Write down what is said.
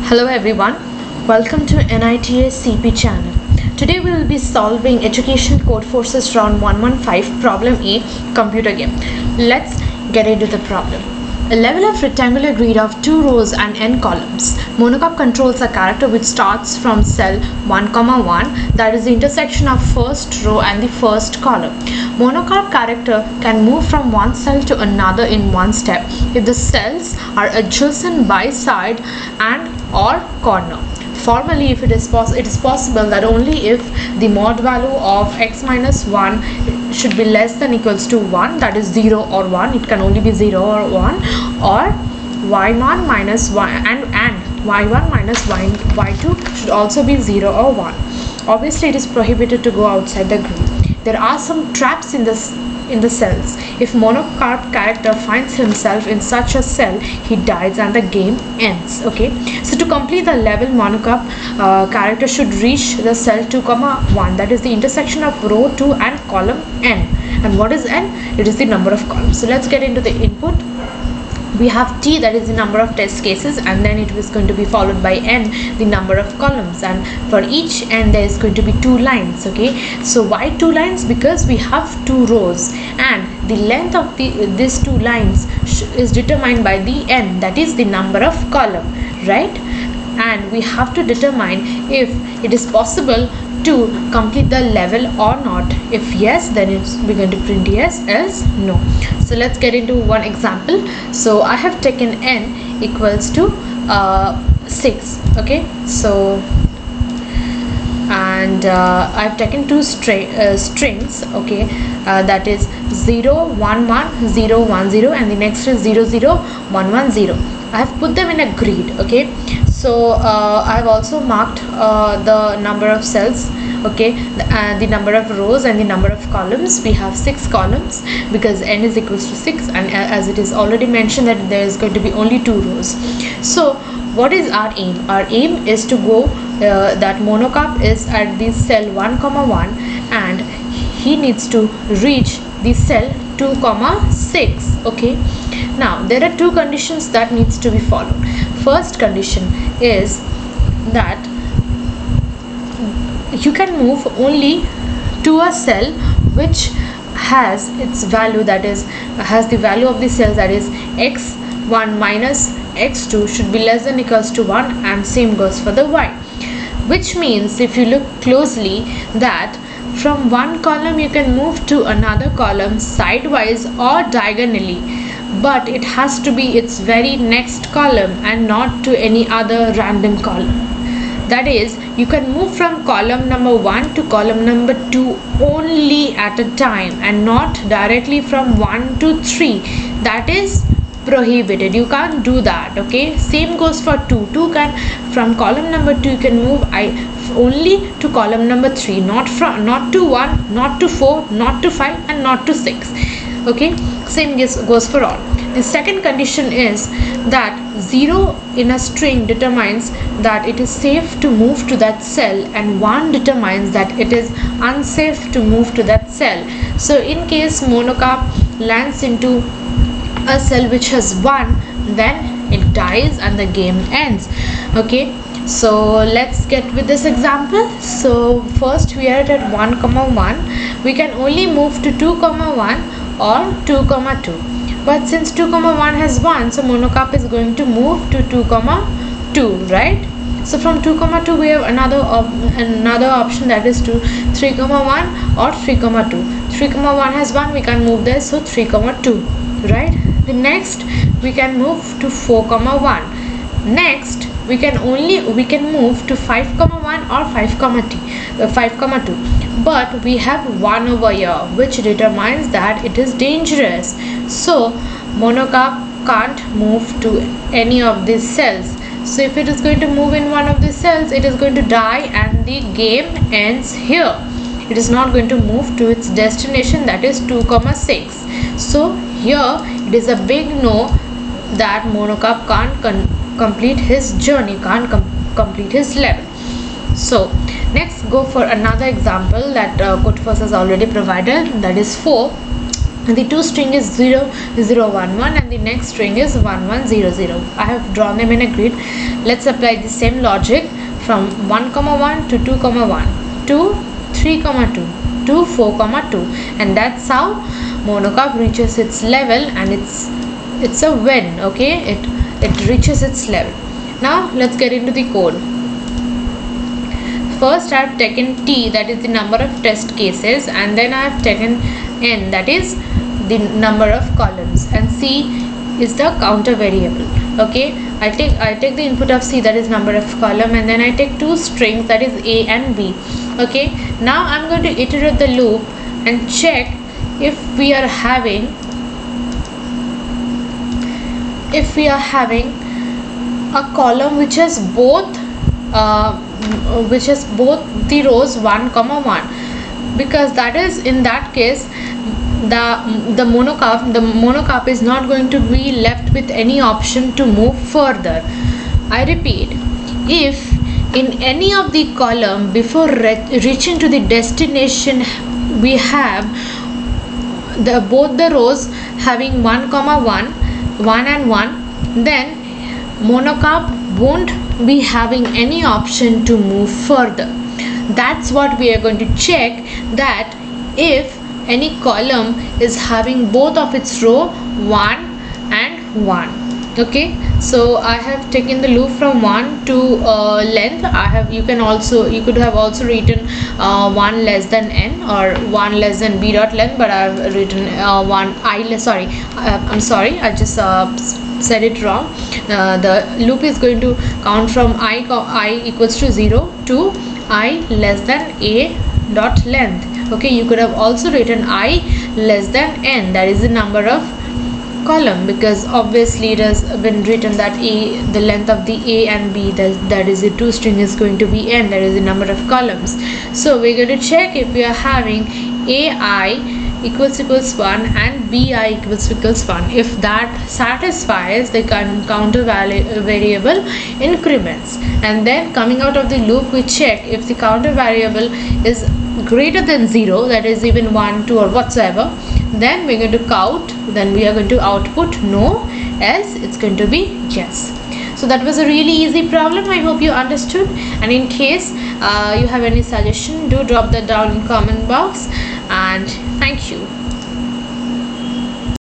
Hello everyone, welcome to NITA CP channel. Today we will be solving Education Code Forces round 115 problem A computer game. Let's get into the problem. A level of rectangular grid of 2 rows and n columns. Monocop controls a character which starts from cell 1, 1, that is the intersection of first row and the first column. Monocop character can move from one cell to another in one step if the cells are adjacent by side and or corner. Formally, if it is possible that only if the mod value of x minus 1 should be less than equals to 1, that is 0 or 1, it can only be 0 or 1, or y1 minus y and y1 minus y2 should also be 0 or 1. Obviously, it is prohibited to go outside the grid. There are some traps in the cells. If Monocop character finds himself in such a cell, he dies and the game ends. Okay, so to complete the level, Monocop character should reach the cell 2, 1, that is the intersection of row 2 and column n. And what is n? It is the number of columns. So let's get into the input. We have t, that is the number of test cases, and then it is going to be followed by n, the number of columns, and for each n there is going to be 2 lines. Okay, so why 2 lines? Because we have 2 rows and the length of these 2 lines is determined by the n, that is the number of column, right? And we have to determine if it is possible to complete the level or not. If yes, then we're going to print yes, else no. So let's get into one example. So I have taken n equals to 6. Okay, so and I've taken 2 strings. Okay, that is 0 1 1 0 1 0 and the next is 0 0 1 1 0. I have put them in a grid. Okay, so I have also marked the number of cells, okay, the number of rows and the number of columns. We have 6 columns because n is equals to 6, and as it is already mentioned that there is going to be only 2 rows. So what is our aim? Our aim is to go that Monocop is at the cell 1, 1 and he needs to reach the cell 2, 6. Okay, now there are 2 conditions that needs to be followed. First condition is that you can move only to a cell which has its value, that is has the value of the cells, that is x1 minus x2 should be less than equals to 1, and same goes for the y, which means if you look closely that from one column you can move to another column sidewise or diagonally, but it has to be its very next column and not to any other random column. That is, you can move from column number 1 to column number 2 only at a time and not directly from 1 to 3. That is prohibited. You can't do that. Okay, same goes for 2 can from column number 2 you can move only to column number 3, not to 1, not to 4, not to 5 and not to 6. Okay, same goes for all. The second condition is that 0 in a string determines that it is safe to move to that cell, and 1 determines that it is unsafe to move to that cell. So in case Monocop lands into a cell which has 1, then it dies and the game ends. Okay, so let's get with this example. So first we are at 1, 1. We can only move to 2, 1 or 2, 2. But since 2, 1 has 1, so Monocop is going to move to 2, 2, right? So from 2, 2 we have another option, that is to 3, 1 or 3, 2. 3, 1 has 1, we can move there, so 3, 2, right? The next we can move to 4, 1. Next we can move to 5, 1 or 5, 2. But we have 1 over here which determines that it is dangerous. So Monocop can't move to any of these cells. So if it is going to move in one of these cells, it is going to die and the game ends here. It is not going to move to its destination, that is 2, 6. So here it is a big no that Monocop can't complete his journey, can't complete his level. So next go for another example that Code Forces has already provided, that is 4. the two string is 0 0 1 1 and the next string is 1 1 0 0. I have drawn them in a grid. Let's apply the same logic from 1 comma 1 to 2 comma 1 to 3 comma 2 to 4 comma 2, and that's how monocarp reaches its level, and it's a when, okay, it reaches its level. Now let's get into the code. First I have taken t, that is the number of test cases, and then I have taken n, that is the number of columns, and c is the counter variable. Okay, I take the input of c, that is number of column, and then I take two strings, that is a and b. Okay, now I'm going to iterate the loop and check if we are having a column which has both the rows 1 comma 1, because that is, in that case, the monocarp is not going to be left with any option to move further. I repeat, if in any of the column before reaching to the destination we have both the rows having 1 comma 1 and 1, then monocarp won't be having any option to move further. That's what we are going to check, that if any column is having both of its row 1 and 1. Okay, so I have taken the loop from 1 to length. You could have also written 1 less than n or 1 less than b dot length, but I have written I'm sorry, I just said it wrong. The loop is going to count from I equals to 0 to I less than a dot length. Okay, you could have also written I less than n, that is the number of column, because obviously it has been written that the length of the a and b, that is the two string, is going to be n, that is the number of columns. So we're going to check if we are having ai equals 1 and bi equals 1. If that satisfies the counter variable increments, and then coming out of the loop we check if the counter variable is greater than 0, that is even 1 2 or whatsoever, then we're going to count, then we are going to output no, else it's going to be yes. So that was a really easy problem. I hope you understood, and in case you have any suggestion, do drop that down in comment box, and thank you.